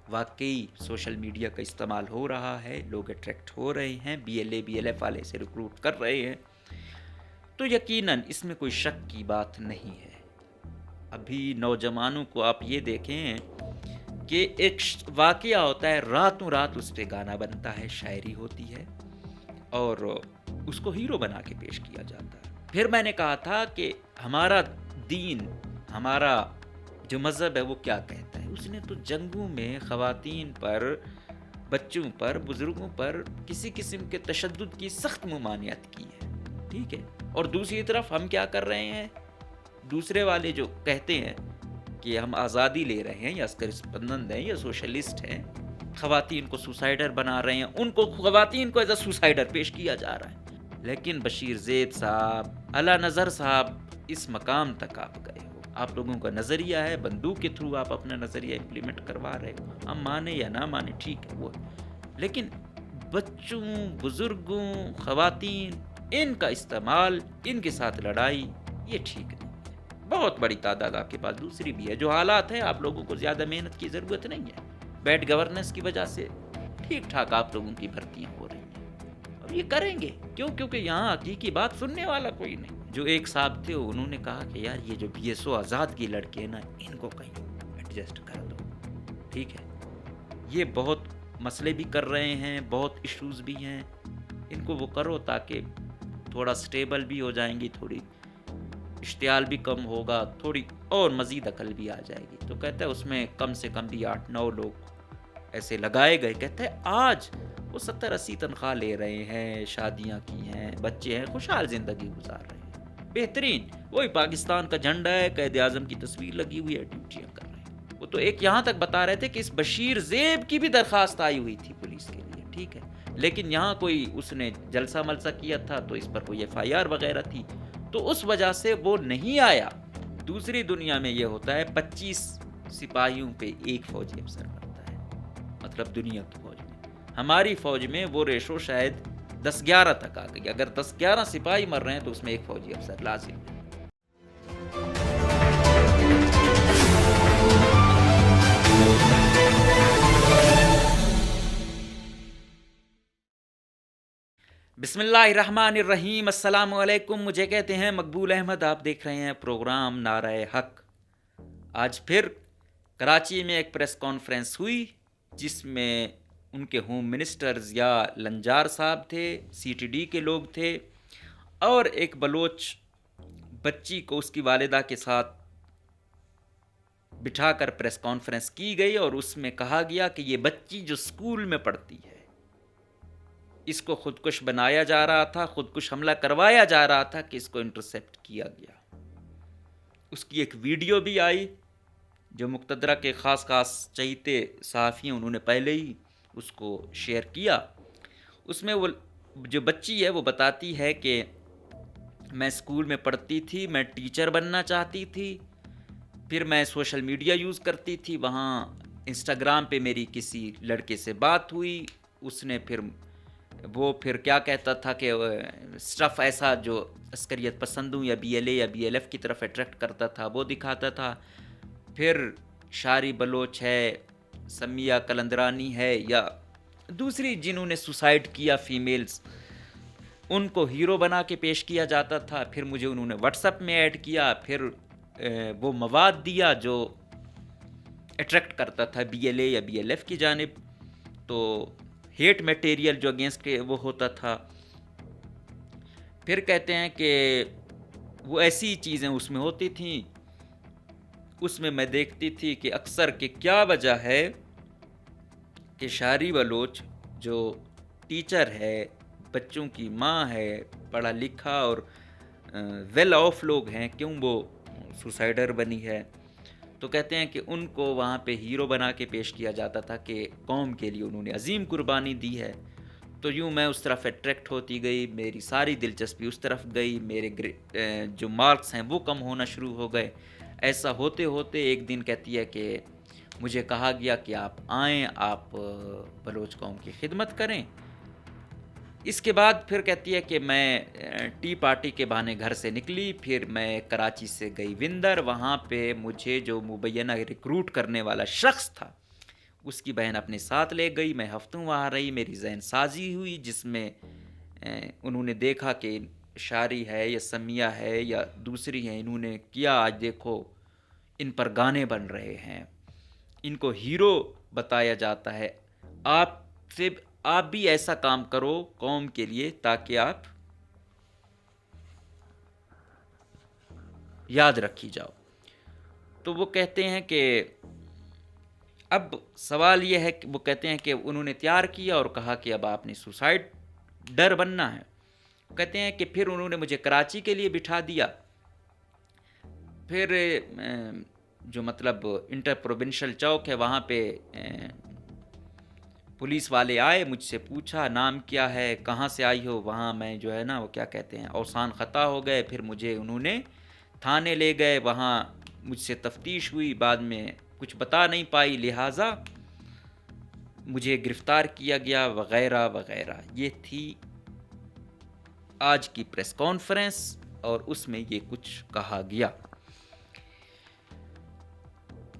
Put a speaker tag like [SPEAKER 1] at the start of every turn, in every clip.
[SPEAKER 1] واقعی social media کا استعمال ہو رہا ہے، لوگ اٹریکٹ ہو رہے ہیں، BLA BLF والے سے ریکروٹ کر رہے ہیں، تو یقیناً اس میں کوئی شک کی بات نہیں ہے۔ ابھی نوجوانوں کو آپ یہ دیکھیں کہ ایک واقعہ ہوتا ہے، راتوں رات اس پہ گانا بنتا ہے، شاعری ہوتی ہے اور اس کو ہیرو بنا کے پیش کیا جاتا ہے۔ پھر میں نے کہا تھا کہ ہمارا دین، ہمارا جو مذہب ہے وہ کیا کہتا ہے؟ اس نے تو جنگوں میں خواتین پر، بچوں پر، بزرگوں پر کسی قسم کے تشدد کی سخت ممانعت کی ہے، ٹھیک ہے؟ اور دوسری طرف ہم کیا کر رہے ہیں؟ دوسرے والے جو کہتے ہیں کہ ہم آزادی لے رہے ہیں یا عسکر پسند ہیں یا سوشلسٹ ہیں، خواتین کو سوسائڈر بنا رہے ہیں، ان کو خواتین کو ایز اے سوسائڈر پیش کیا جا رہا ہے۔ لیکن بشیر زیب صاحب، اعلیٰ نظر صاحب، اس مقام تک آپ گئے ہو، آپ لوگوں کا نظریہ ہے، بندوق کے تھرو آپ اپنا نظریہ امپلیمنٹ کروا رہے ہو، ہم مانیں یا نہ مانیں ٹھیک ہے وہ، لیکن بچوں، بزرگوں، خواتین، ان کا استعمال، ان کے ساتھ لڑائی، یہ ٹھیک نہیں ہے۔ بہت بڑی تعداد آپ کے پاس دوسری بھی ہے، جو حالات ہیں آپ لوگوں کو زیادہ محنت کی ضرورت نہیں ہے، بیڈ گورننس کی وجہ سے ٹھیک ٹھاک آپ لوگوں کی بھرتیاں ہو رہی ہیں، اور یہ کریں گے کیوں؟ کیونکہ یہاں حقیقی بات سننے والا کوئی نہیں۔ جو ایک صاحب تھے انہوں نے کہا کہ یار یہ جو BSO آزاد کی لڑکے ہیں نا، ان کو کہیں ایڈجسٹ کر دو، ٹھیک ہے؟ یہ بہت مسئلے بھی کر رہے ہیں، بہت ایشوز بھی ہیں، ان کو وہ کرو تاکہ تھوڑا سٹیبل بھی ہو جائیں گی، تھوڑی اشتعال بھی کم ہوگا، تھوڑی اور مزید عقل بھی آ جائے گی۔ تو کہتا ہے اس میں کم سے کم بھی 8-9 لوگ ایسے لگائے گئے، کہتے ہیں آج وہ 70-80 تنخواہ لے رہے ہیں، شادیاں کی ہیں، بچے ہیں، خوشحال زندگی گزار رہے ہیں، بہترین، وہی پاکستان کا جھنڈا ہے، قائد اعظم کی تصویر لگی ہوئی ہے، ڈیوٹیاں کر رہے ہیں۔ وہ تو ایک یہاں تک بتا رہے تھے کہ اس بشیر زیب کی بھی درخواست آئی ہوئی تھی پولیس کے لیے، ٹھیک ہے، لیکن یہاں کوئی اس نے جلسہ ملسہ کیا تھا تو اس پر کوئی FIR وغیرہ تھی، تو اس وجہ سے وہ نہیں آیا۔ دوسری دنیا میں یہ ہوتا ہے 25 سپاہیوں پہ ایک فوجی افسر مرتا ہے، مطلب دنیا کی فوج میں۔ ہماری فوج میں وہ ریشو شاید 10-11 تک آ گئی، اگر 10-11 سپاہی مر رہے ہیں تو اس میں ایک فوجی افسر لازم ہے۔ بسم اللہ الرحمن الرحیم، السلام علیکم، مجھے کہتے ہیں مقبول احمد، آپ دیکھ رہے ہیں پروگرام نعرہ حق۔ آج پھر کراچی میں ایک پریس کانفرنس ہوئی جس میں ان کے ہوم منسٹرز یا لنجار صاحب تھے، CTD کے لوگ تھے، اور ایک بلوچ بچی کو اس کی والدہ کے ساتھ بٹھا کر پریس کانفرنس کی گئی، اور اس میں کہا گیا کہ یہ بچی جو اسکول میں پڑھتی ہے، اس کو خودکش بنایا جا رہا تھا، خودکش حملہ کروایا جا رہا تھا کہ اس کو انٹرسیپٹ کیا گیا۔ اس کی ایک ویڈیو بھی آئی جو مقتدرہ کے خاص چہیتے صحافی ہیں، انہوں نے پہلے ہی اس کو شیئر کیا۔ اس میں وہ جو بچی ہے وہ بتاتی ہے کہ میں اسکول میں پڑھتی تھی، میں ٹیچر بننا چاہتی تھی، پھر میں سوشل میڈیا یوز کرتی تھی، وہاں انسٹاگرام پہ میری کسی لڑکے سے بات ہوئی، اس نے پھر کیا کہتا تھا کہ سٹف ایسا جو عسکریت پسندوں یا BLA یا BLF کی طرف اٹریکٹ کرتا تھا وہ دکھاتا تھا، پھر شاری بلوچ ہے، سمیہ قلندرانی ہے، یا دوسری جنہوں نے سوسائڈ کیا فیمیلز، ان کو ہیرو بنا کے پیش کیا جاتا تھا۔ پھر مجھے انہوں نے واٹس ایپ میں ایڈ کیا، پھر وہ مواد دیا جو اٹریکٹ کرتا تھا BLA یا BLF کی جانب، تو ہیٹ میٹیریل جو اگینسٹ وہ ہوتا تھا۔ پھر کہتے ہیں کہ وہ ایسی چیزیں اس میں ہوتی تھیں، اس میں میں دیکھتی تھی کہ اکثر کہ کیا وجہ ہے کہ شاری بلوچ جو ٹیچر ہے، بچوں کی ماں ہے، پڑھا لکھا اور ویل آف لوگ ہیں، کیوں وہ سوسائڈر بنی ہے؟ تو کہتے ہیں کہ ان کو وہاں پہ ہیرو بنا کے پیش کیا جاتا تھا کہ قوم کے لیے انہوں نے عظیم قربانی دی ہے۔ تو یوں میں اس طرف اٹریکٹ ہوتی گئی، میری ساری دلچسپی اس طرف گئی، میرے جو مارکس ہیں وہ کم ہونا شروع ہو گئے۔ ایسا ہوتے ہوتے ایک دن کہتی ہے کہ مجھے کہا گیا کہ آپ آئیں، آپ بلوچ قوم کی خدمت کریں۔ اس کے بعد پھر کہتی ہے کہ میں ٹی پارٹی کے بہانے گھر سے نکلی، پھر میں کراچی سے گئی وندر، وہاں پہ مجھے جو مبینہ ریکروٹ کرنے والا شخص تھا اس کی بہن اپنے ساتھ لے گئی، میں ہفتوں وہاں رہی، میری ذہن سازی ہوئی جس میں انہوں نے دیکھا کہ شاعری ہے یا سمیہ ہے یا دوسری ہیں، انہوں نے کیا، آج دیکھو ان پر گانے بن رہے ہیں، ان کو ہیرو بتایا جاتا ہے، آپ سے آپ بھی ایسا کام کرو قوم کے لیے تاکہ آپ یاد رکھی جاؤ۔ تو وہ کہتے ہیں کہ اب سوال یہ ہے کہ وہ کہتے ہیں کہ انہوں نے تیار کیا اور کہا کہ اب آپ نے سوسائڈ ڈر بننا ہے۔ کہتے ہیں کہ پھر انہوں نے مجھے کراچی کے لیے بٹھا دیا، پھر جو مطلب انٹر پروونشل چوک ہے وہاں پہ پولیس والے آئے، مجھ سے پوچھا نام کیا ہے، کہاں سے آئی ہو، وہاں میں جو ہے نا وہ کیا کہتے ہیں اوسان خطا ہو گئے، پھر مجھے انہوں نے تھانے لے گئے، وہاں مجھ سے تفتیش ہوئی، بعد میں کچھ بتا نہیں پائی، لہٰذا مجھے گرفتار کیا گیا وغیرہ وغیرہ۔ یہ تھی آج کی پریس کانفرنس اور اس میں یہ کچھ کہا گیا۔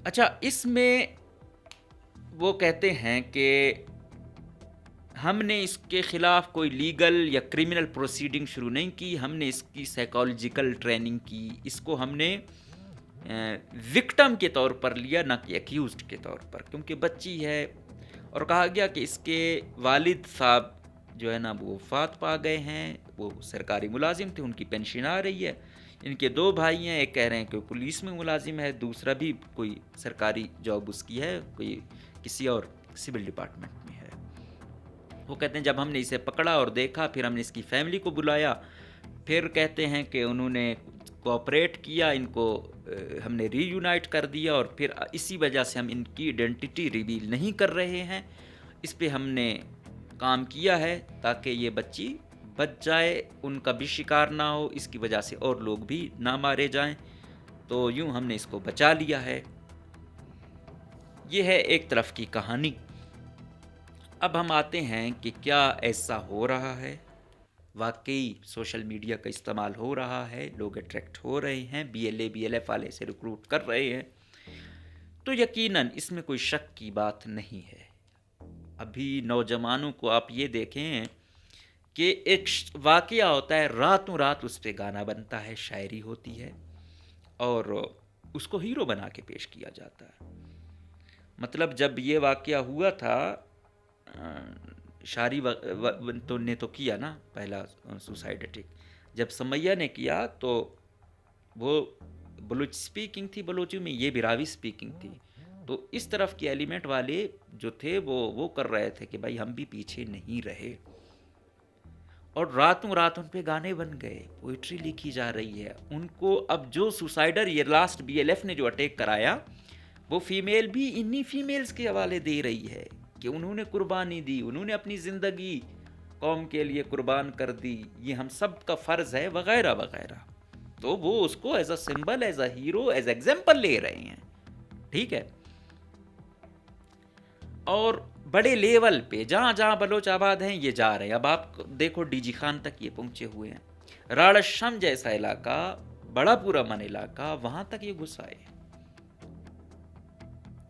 [SPEAKER 1] اچھا، اس میں وہ کہتے ہیں کہ ہم نے اس کے خلاف کوئی لیگل یا کرمنل پروسیڈنگ شروع نہیں کی، ہم نے اس کی سائیکالوجیکل ٹریننگ کی، اس کو ہم نے وکٹم کے طور پر لیا، نہ کہ ایکیوزڈ کے طور پر، کیونکہ بچی ہے۔ اور کہا گیا کہ اس کے والد صاحب جو ہے نا وہ وفات پا گئے ہیں، وہ سرکاری ملازم تھے، ان کی پینشن آ رہی ہے، ان کے 2 بھائی ہیں، ایک کہہ رہے ہیں کہ پولیس میں ملازم ہے، دوسرا بھی کوئی سرکاری جاب اس کی ہے، کوئی کسی اور سول ڈپارٹمنٹ میں ہے۔ وہ کہتے ہیں جب ہم نے اسے پکڑا اور دیکھا، پھر ہم نے اس کی فیملی کو بلایا، پھر کہتے ہیں کہ انہوں نے کوآپریٹ کیا، ان کو ہم نے ری یونائٹ کر دیا، اور پھر اسی وجہ سے ہم ان کی آئیڈینٹی ریویل نہیں کر رہے ہیں، اس پہ ہم نے کام کیا ہے تاکہ یہ بچی بچ جائے، ان کا بھی شکار نہ ہو، اس کی وجہ سے اور لوگ بھی نہ مارے جائیں، تو یوں ہم نے اس کو بچا لیا ہے۔ یہ ہے ایک طرف کی کہانی۔ اب ہم آتے ہیں کہ کیا ایسا ہو رہا ہے، واقعی سوشل میڈیا کا استعمال ہو رہا ہے، لوگ اٹریکٹ ہو رہے ہیں، BLA-BLF والے سے ریکروٹ کر رہے ہیں، تو یقیناً اس میں کوئی شک کی بات نہیں ہے۔ ابھی نوجوانوں کو آپ یہ دیکھیں کہ ایک واقعہ ہوتا ہے، راتوں رات اس پہ گانا بنتا ہے، شاعری ہوتی ہے، اور اس کو ہیرو بنا کے پیش کیا جاتا ہے۔ مطلب جب یہ واقعہ ہوا تھا، شاعری تو نے تو کیا نا پہلا سوسائڈ اٹیک، جب سمیہ نے کیا تو وہ بلوچ سپیکنگ تھی، بلوچی میں، یہ براوی سپیکنگ تھی، تو اس طرف کے ایلیمنٹ والے جو تھے وہ کر رہے تھے کہ بھائی ہم بھی پیچھے نہیں رہے، اور راتوں رات ان پہ گانے بن گئے، پوئٹری لکھی جا رہی ہے ان کو۔ اب جو سوسائڈر یہ لاسٹ BLF نے جو اٹیک کرایا، وہ فیمیل بھی انہی فیمیلز کے حوالے دے رہی ہے کہ انہوں نے قربانی دی، انہوں نے اپنی زندگی قوم کے لیے قربان کر دی، یہ ہم سب کا فرض ہے وغیرہ وغیرہ، تو وہ اس کو as a symbol, as a hero, as a example لے رہے ہیں، ٹھیک ہے۔ اور بڑے لیول پہ جہاں جہاں بلوچ آباد ہیں یہ جا رہے ہیں، اب آپ دیکھو DG خان تک یہ پہنچے ہوئے ہیں، راڑشم جیسا علاقہ، بڑا پورا من علاقہ، وہاں تک یہ گھس آئے،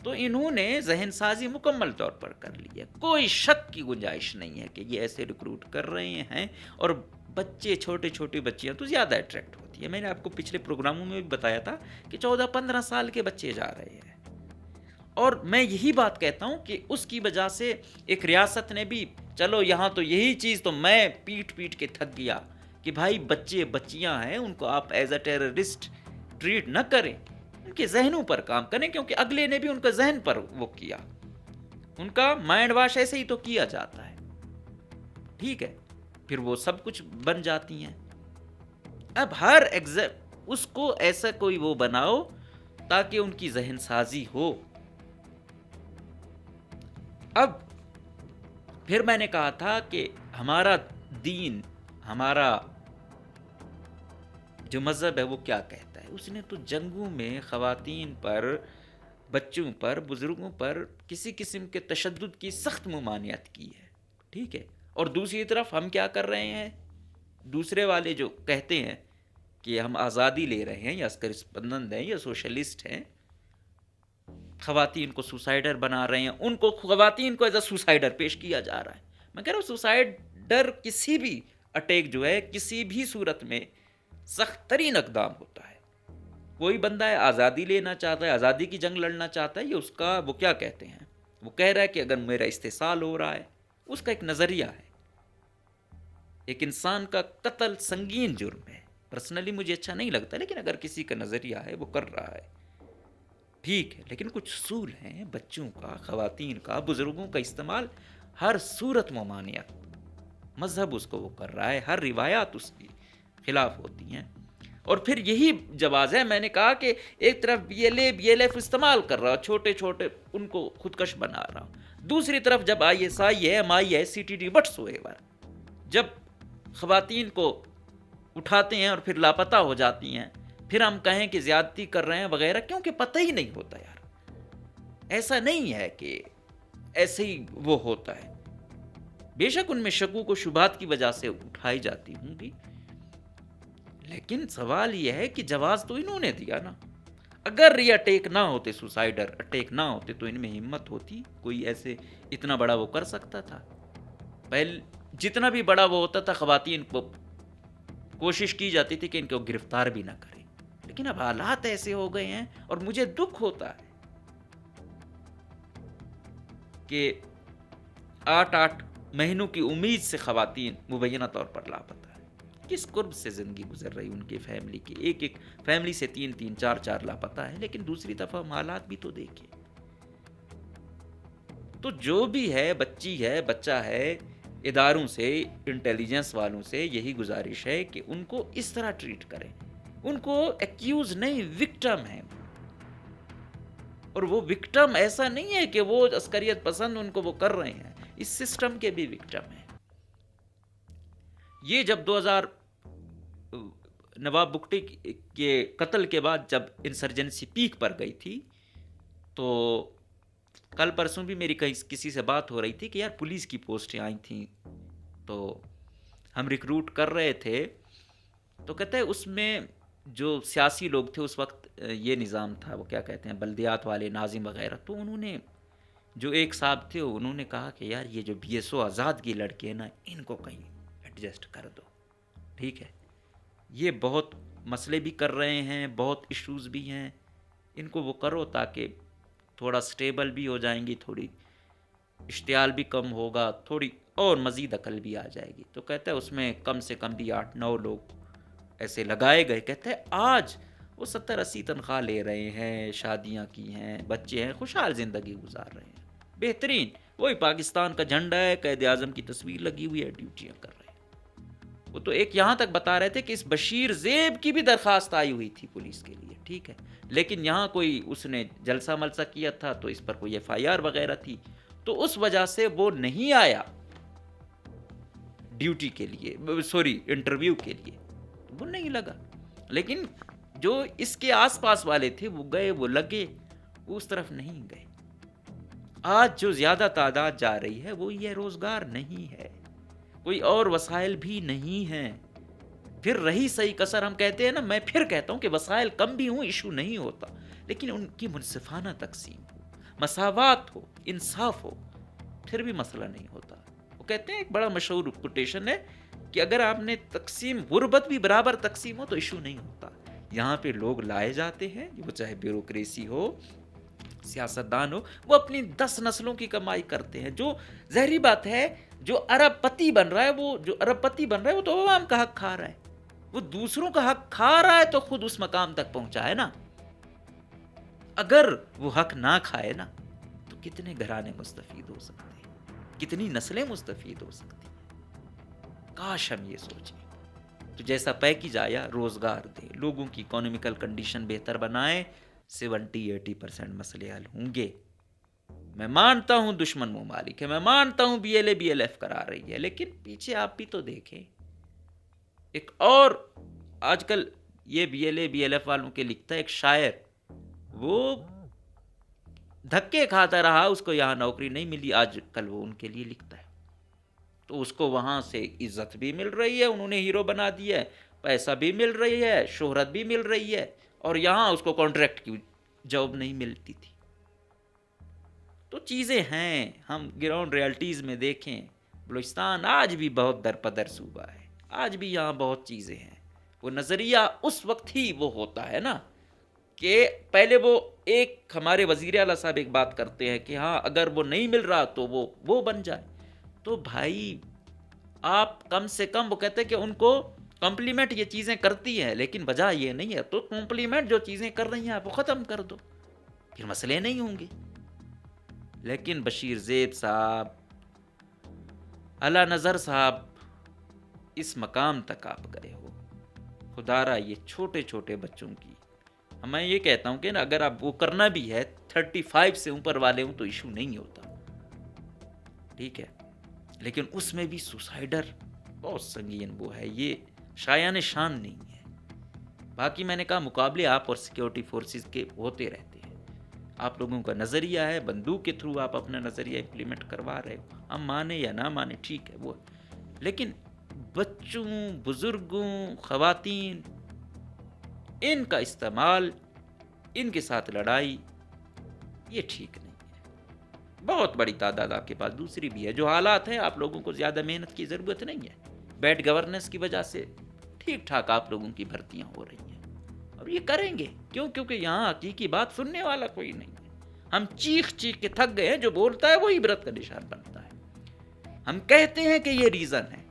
[SPEAKER 1] تو انہوں نے ذہن سازی مکمل طور پر کر لی ہے، کوئی شک کی گنجائش نہیں ہے کہ یہ ایسے ریکروٹ کر رہے ہیں، اور بچے، چھوٹے چھوٹے بچیاں تو زیادہ اٹریکٹ ہوتی ہیں۔ میں نے آپ کو پچھلے پروگراموں میں بھی بتایا تھا کہ 14-15 سال کے بچے جا رہے ہیں، اور میں یہی بات کہتا ہوں کہ اس کی وجہ سے ایک ریاست نے بھی، چلو یہاں تو یہی چیز تو میں پیٹ کے تھک گیا کہ بھائی بچے بچیاں ہیں، ان کو آپ ایز اے ٹیررسٹ ٹریٹ نہ کریں، ان کے ذہنوں پر کام کریں، کیونکہ اگلے نے بھی ان کا ذہن پر وہ کیا، ان کا مائنڈ واش ایسے ہی تو کیا جاتا ہے، ٹھیک ہے، پھر وہ سب کچھ بن جاتی ہیں۔ اب ہر اس کو ایسا کوئی وہ بناؤ تاکہ ان کی ذہن سازی ہو۔ اب پھر میں نے کہا تھا کہ ہمارا دین، ہمارا جو مذہب ہے وہ کیا کہتا ہے، اس نے تو جنگوں میں خواتین پر، بچوں پر، بزرگوں پر کسی قسم کے تشدد کی سخت ممانعت کی ہے، ٹھیک ہے، اور دوسری طرف ہم کیا کر رہے ہیں، دوسرے والے جو کہتے ہیں کہ ہم آزادی لے رہے ہیں یا عسکر اسپندند ہیں یا سوشلسٹ ہیں، خواتین کو سوسائڈر بنا رہے ہیں، ان کو خواتین کو ایز اے سوسائڈر پیش کیا جا رہا ہے. میں کہہ رہا ہوں سوسائڈر کسی بھی اٹیک جو ہے کسی بھی صورت میں سخت ترین اقدام ہوتا ہے. کوئی بندہ ہے آزادی لینا چاہتا ہے، آزادی کی جنگ لڑنا چاہتا ہے، یہ اس کا وہ کیا کہتے ہیں، وہ کہہ رہا ہے کہ اگر میرا استحصال ہو رہا ہے، اس کا ایک نظریہ ہے. ایک انسان کا قتل سنگین جرم ہے، پرسنلی مجھے اچھا نہیں لگتا، لیکن اگر کسی کا نظریہ ہے وہ کر رہا ہے ٹھیک ہے. لیکن کچھ اصول ہیں، بچوں کا، خواتین کا، بزرگوں کا استعمال ہر صورت ممانعت، مذہب اس کو وہ کر رہا ہے، ہر روایات اس کی خلاف ہوتی ہیں. اور پھر یہی جواز ہے، میں نے کہا کہ ایک طرف بی ایل ایف استعمال کر رہا، چھوٹے چھوٹے ان کو خودکش بنا رہا، دوسری طرف جب آئی ایس آئی ہے، ایم آئی ہے، سی ٹی ڈی وٹس ہوئے جب خواتین کو اٹھاتے ہیں اور پھر لاپتہ ہو جاتی ہیں، پھر ہم کہیں کہ زیادتی کر رہے ہیں وغیرہ، کیونکہ پتہ ہی نہیں ہوتا یار. ایسا نہیں ہے کہ ایسے ہی وہ ہوتا ہے. بے شک ان میں شکوک و شبہات کی وجہ سے اٹھائی جاتی ہوں گی، لیکن سوال یہ ہے کہ جواز تو انہوں نے دیا نا. اگر یہ اٹیک نہ ہوتے، سوسائڈر اٹیک نہ ہوتے، تو ان میں ہمت ہوتی، کوئی ایسے اتنا بڑا وہ کر سکتا تھا. پہلے جتنا بھی بڑا وہ ہوتا تھا، خواتین کو کوشش کی جاتی تھی کہ ان کو گرفتار بھی نہ کریں. لیکن اب حالات ایسے ہو گئے ہیں، اور مجھے دکھ ہوتا ہے کہ 8 مہینوں کی امید سے خواتین مبینہ طور پر لاپتہ ہیں. کس قرب سے زندگی گزر رہی ان کی فیملی کی، ایک فیملی سے 3 4 لاپتہ ہیں. لیکن دوسری طرف ہم حالات بھی تو دیکھیں. تو جو بھی ہے، بچی ہے، بچہ ہے، اداروں سے، انٹیلیجنس والوں سے یہی گزارش ہے کہ ان کو اس طرح ٹریٹ کریں. ان کو ایکیوز نہیں، وکٹم ہے. اور وہ وکٹم ایسا نہیں ہے کہ وہ عسکریت پسند ان کو وہ کر رہے ہیں، اس سسٹم کے بھی وکٹم ہیں. یہ جب 2000 نواب بگٹی کے قتل کے بعد جب انسرجنسی پیک پر گئی تھی، تو کل پرسوں بھی میری کسی سے بات ہو رہی تھی کہ یار پولیس کی پوسٹیں آئی تھیں تو ہم ریکروٹ کر رہے تھے. تو کہتے ہیں اس میں جو سیاسی لوگ تھے اس وقت، یہ نظام تھا، وہ کیا کہتے ہیں، بلدیات والے، ناظم وغیرہ. تو انہوں نے، جو ایک صاحب تھے، انہوں نے کہا کہ یار یہ جو بی ایس او آزاد کی لڑکے ہیں نا، ان کو کہیں ایڈجسٹ کر دو، ٹھیک ہے. یہ بہت مسئلے بھی کر رہے ہیں، بہت ایشوز بھی ہیں، ان کو وہ کرو تاکہ تھوڑا سٹیبل بھی ہو جائیں گی، تھوڑی اشتعال بھی کم ہوگا، تھوڑی اور مزید عقل بھی آ جائے گی. تو کہتا ہے اس میں کم سے کم بھی 8 9 لوگ ایسے لگائے گئے. کہتے ہیں آج وہ 70 80 تنخواہ لے رہے ہیں، شادیاں کی ہیں، بچے ہیں، خوشحال زندگی گزار رہے ہیں، بہترین. وہی پاکستان کا جھنڈا ہے، قائد اعظم کی تصویر لگی ہوئی ہے، ڈیوٹیاں کر رہے ہیں. وہ تو ایک یہاں تک بتا رہے تھے کہ اس بشیر زیب کی بھی درخواست آئی ہوئی تھی پولیس کے لیے، ٹھیک ہے، لیکن یہاں کوئی اس نے جلسہ ملسہ کیا تھا تو اس پر کوئی ایف آئی آر وغیرہ تھی، تو اس وجہ سے وہ نہیں آیا ڈیوٹی کے لیے، سوری انٹرویو کے لیے، وہ نہیں لگا. لیکن جو اس کے آس پاس والے تھے وہ گئے، وہ لگے، وہ اس طرف نہیں گئے. آج جو زیادہ تعداد جا رہی ہے وہ یہ روزگار نہیں ہے، کوئی اور وسائل بھی نہیں ہیں. پھر رہی صحیح کسر، ہم کہتے ہیں نا، میں پھر کہتا ہوں کہ وسائل کم بھی ہوں ایشو نہیں ہوتا، لیکن ان کی منصفانہ تقسیم ہو، مساوات ہو، انصاف ہو، پھر بھی مسئلہ نہیں ہوتا. وہ کہتے ہیں، ایک بڑا مشہور کوٹیشن ہے کہ اگر آپ نے تقسیم غربت بھی برابر تقسیم ہو تو ایشو نہیں ہوتا. یہاں پہ لوگ لائے جاتے ہیں، وہ چاہے بیوروکریسی ہو، سیاستدان ہو، وہ اپنی 10 نسلوں کی کمائی کرتے ہیں. جو ظاہری بات ہے، جو ارب پتی بن رہا ہے وہ تو عوام کا حق کھا رہا ہے. وہ دوسروں کا حق کھا رہا ہے تو خود اس مقام تک پہنچا ہے نا. اگر وہ حق نہ کھائے نا تو کتنے گھرانے مستفید ہو سکتے ہیں، کتنی نسلیں مستفید ہو سکتی ہیں. کاش ہم یہ سوچیں. تو جیسا پیکیج آیا، روزگار دے، لوگوں کی اکانومیکل کنڈیشن بہتر بنائے، 70-80% مسئلے حل ہوں گے. میں مانتا ہوں دشمن ممالک ہے، میں مانتا ہوں بی ایل ایف کرا رہی ہے، لیکن پیچھے آپ بھی تو دیکھیں. ایک اور آج کل یہ بی ایل ایف والوں کے لکھتا ہے ایک شاعر، وہ دھکے کھاتا رہا، اس کو یہاں نوکری نہیں ملی، آج کل وہ ان کے لیے لکھتا ہے. تو اس کو وہاں سے عزت بھی مل رہی ہے، انہوں نے ہیرو بنا دیا ہے، پیسہ بھی مل رہی ہے، شہرت بھی مل رہی ہے، اور یہاں اس کو کانٹریکٹ کی جاب نہیں ملتی تھی. تو چیزیں ہیں، ہم گراؤنڈ ریالٹیز میں دیکھیں، بلوچستان آج بھی بہت درپدر صوبہ ہے، آج بھی یہاں بہت چیزیں ہیں. وہ نظریہ اس وقت ہی وہ ہوتا ہے نا کہ پہلے وہ ایک ہمارے وزیر اعلیٰ صاحب ایک بات کرتے ہیں کہ ہاں اگر وہ نہیں مل رہا تو وہ بن جائے. تو بھائی آپ کم سے کم، وہ کہتے ہیں کہ ان کو کمپلیمنٹ یہ چیزیں کرتی ہیں لیکن وجہ یہ نہیں ہے، تو کمپلیمنٹ جو چیزیں کر رہی ہیں آپ وہ ختم کر دو، پھر مسئلے نہیں ہوں گے. لیکن بشیر زیب صاحب، اعلیٰ نظر صاحب، اس مقام تک آپ گئے ہو، خدا را یہ چھوٹے چھوٹے بچوں کی، میں یہ کہتا ہوں کہ نا اگر آپ وہ کرنا بھی ہے 35 سے اوپر والے ہوں تو ایشو نہیں ہوتا، ٹھیک ہے، لیکن اس میں بھی سوسائڈر بہت سنگین وہ ہے، یہ شایان شان نہیں ہے. باقی میں نے کہا مقابلے آپ اور سیکیورٹی فورسز کے ہوتے رہتے ہیں، آپ لوگوں کا نظریہ ہے، بندوق کے تھرو آپ اپنا نظریہ امپلیمنٹ کروا رہے ہو، ہم مانے یا نہ مانے ٹھیک ہے وہ، لیکن بچوں، بزرگوں، خواتین، ان کا استعمال، ان کے ساتھ لڑائی، یہ ٹھیک نہیں ہے. بہت بڑی تعداد آپ کے پاس دوسری بھی ہے، جو حالات ہیں آپ لوگوں کو زیادہ محنت کی ضرورت نہیں ہے، بیڈ گورننس کی وجہ سے ٹھیک ٹھاک آپ لوگوں کی بھرتیاں ہو رہی ہیں، اور یہ کریں گے کیونکہ یہاں حقیقی بات سننے والا کوئی نہیں ہے. ہم چیخ چیخ کے تھک گئے ہیں، جو بولتا ہے وہ عبرت کا نشان بنتا ہے. ہم کہتے ہیں کہ یہ ریزن ہے،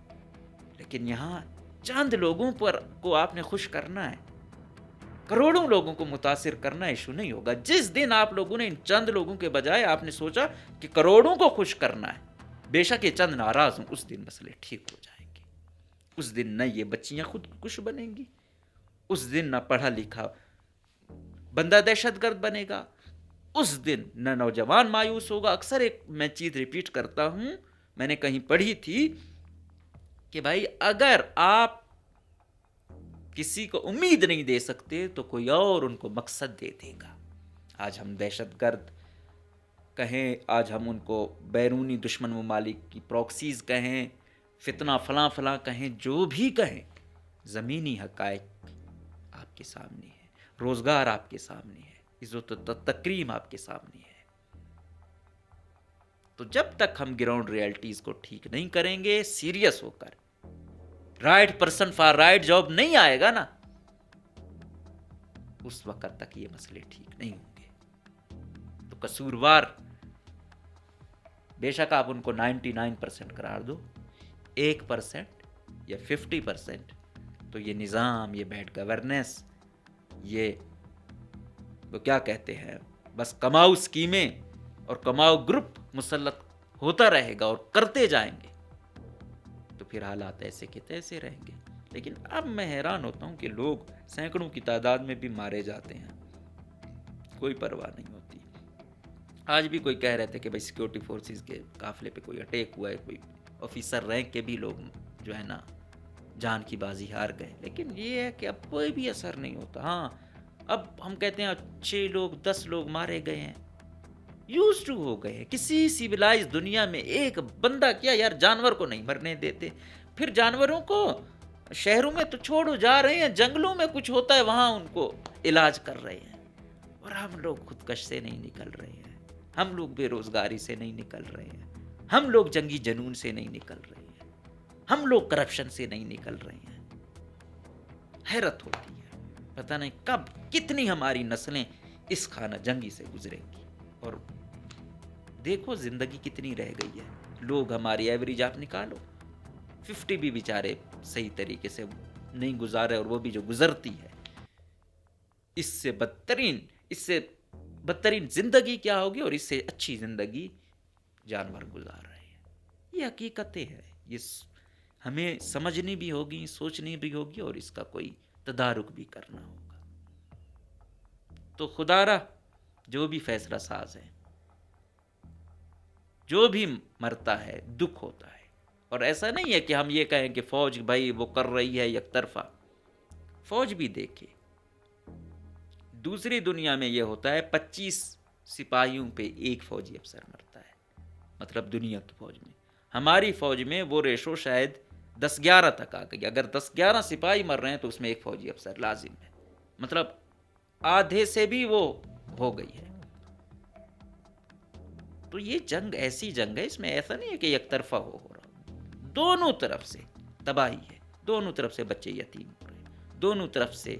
[SPEAKER 1] لیکن یہاں چند لوگوں پر کو آپ نے خوش کرنا ہے، کروڑوں لوگوں کو متاثر کرنا ایشو نہیں ہوگا. جس دن آپ لوگوں نے ان چند لوگوں کے بجائے آپ نے سوچا کہ کروڑوں کو خوش کرنا ہے، بے شک یہ چند ناراض ہوں، اس دن مسئلے ٹھیک ہو جائیں گے. اس دن نہ یہ بچیاں خود کش بنیں گی، اس دن نہ پڑھا لکھا بندہ دہشت گرد بنے گا، اس دن نہ نوجوان مایوس ہوگا. اکثر ایک میں چیز ریپیٹ کرتا ہوں، میں نے کہیں پڑھی تھی کہ بھائی اگر آپ کسی کو امید نہیں دے سکتے تو کوئی اور ان کو مقصد دے دے گا. آج ہم دہشت گرد کہیں، آج ہم ان کو بیرونی دشمن ممالک کی پروکسیز کہیں، فتنہ فلاں فلاں کہیں، جو بھی کہیں، زمینی حقائق آپ کے سامنے ہے، روزگار آپ کے سامنے ہے، عزت و تکریم آپ کے سامنے ہے. تو جب تک ہم گراؤنڈ ریالٹیز کو ٹھیک نہیں کریں گے، سیریس ہو کر، right person for right job نہیں آئے گا نا، اس وقت تک یہ مسئلے ٹھیک نہیں ہوں گے. تو قصوروار بے شک آپ ان کو 99% قرار دو، 1% یا 50%، تو یہ نظام، یہ بیڈ گورننس، یہ وہ کیا کہتے ہیں، بس کماؤ اسکیمیں اور کماؤ گروپ مسلط ہوتا رہے گا اور کرتے جائیں گے، تو پھر حالات ایسے کے تیسے رہیں گے. لیکن اب میں حیران ہوتا ہوں کہ لوگ سینکڑوں کی تعداد میں بھی مارے جاتے ہیں، کوئی پرواہ نہیں ہوتی. آج بھی کوئی کہہ رہے تھے کہ بھائی سیکیورٹی فورسز کے قافلے پہ کوئی اٹیک ہوا ہے، کوئی آفیسر رینک کے بھی لوگ جو ہے نا جان کی بازی ہار گئے، لیکن یہ ہے کہ اب کوئی بھی اثر نہیں ہوتا. ہاں اب ہم کہتے ہیں 6 لوگ 10 لوگ مارے گئے ہیں، یوز ٹو ہو گئے ہیں. کسی سیولائز دنیا میں ایک بندہ کیا یار جانور کو نہیں مرنے دیتے، پھر جانوروں کو شہروں میں تو چھوڑو جا رہے ہیں، جنگلوں میں کچھ ہوتا ہے وہاں ان کو علاج کر رہے ہیں، اور ہم لوگ خودکش سے نہیں نکل رہے ہیں، ہم لوگ بے روزگاری سے نہیں نکل رہے ہیں، ہم لوگ جنگی جنون سے نہیں نکل رہے ہیں، ہم لوگ کرپشن سے نہیں نکل رہے ہیں. حیرت ہوتی ہے، پتہ نہیں کب کتنی ہماری نسلیں اس خانہ جنگی سے گزریں گی. اور دیکھو زندگی کتنی رہ گئی ہے، لوگ ہماری ایوریج آپ نکالو 50 بھی بیچارے صحیح طریقے سے نہیں گزارے، اور وہ بھی جو گزرتی ہے اس سے بدترین زندگی کیا ہوگی، اور اس سے اچھی زندگی جانور گزار رہے ہیں. یہ حقیقتیں ہیں، یہ ہمیں سمجھنی بھی ہوگی، سوچنی بھی ہوگی، اور اس کا کوئی تدارک بھی کرنا ہوگا. تو خدا را جو بھی فیصلہ ساز ہے، جو بھی مرتا ہے دکھ ہوتا ہے، اور ایسا نہیں ہے کہ ہم یہ کہیں کہ فوج بھائی وہ کر رہی ہے یک طرفہ. فوج بھی دیکھے، دوسری دنیا میں یہ ہوتا ہے 25 سپاہیوں پہ ایک فوجی افسر مرتا ہے، مطلب دنیا کی فوج میں. ہماری فوج میں وہ ریشو شاید 10-11 تک آ گئی. اگر 10-11 سپاہی مر رہے ہیں تو اس میں ایک فوجی افسر لازم ہے، مطلب آدھے سے بھی وہ ہو گئی ہے. تو یہ جنگ ایسی جنگ ہے، اس میں ایسا نہیں ہے کہ یک طرفہ ہو رہا، دونوں طرف سے تباہی ہے، دونوں طرف سے بچے یتیم ہو رہے ہیں، دونوں طرف سے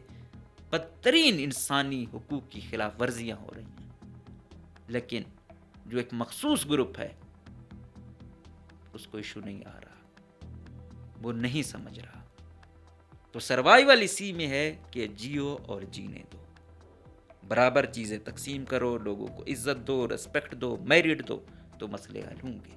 [SPEAKER 1] بدترین انسانی حقوق کی خلاف ورزیاں ہو رہی ہیں، لیکن جو ایک مخصوص گروپ ہے اس کو ایشو نہیں آ رہا، وہ نہیں سمجھ رہا۔ تو سروائیول اسی میں ہے کہ جیو اور جینے دو، برابر چیزیں تقسیم کرو، لوگوں کو عزت دو، ریسپیکٹ دو، میرٹ دو، تو مسئلے حل ہوں گے۔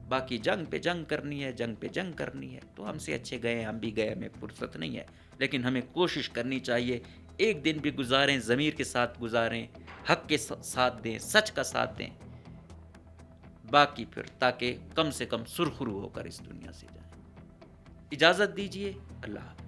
[SPEAKER 1] باقی جنگ پہ جنگ کرنی ہے، جنگ پہ جنگ کرنی ہے، تو ہم سے اچھے گئے، ہم بھی گئے، ہمیں فرصت نہیں ہے، لیکن ہمیں کوشش کرنی چاہیے، ایک دن بھی گزاریں ضمیر کے ساتھ گزاریں، حق کے ساتھ دیں، سچ کا ساتھ دیں، باقی پھر تاکہ کم سے کم سرخرو ہو کر اس دنیا سے جائیں۔ اجازت دیجیے، اللہ حافظ۔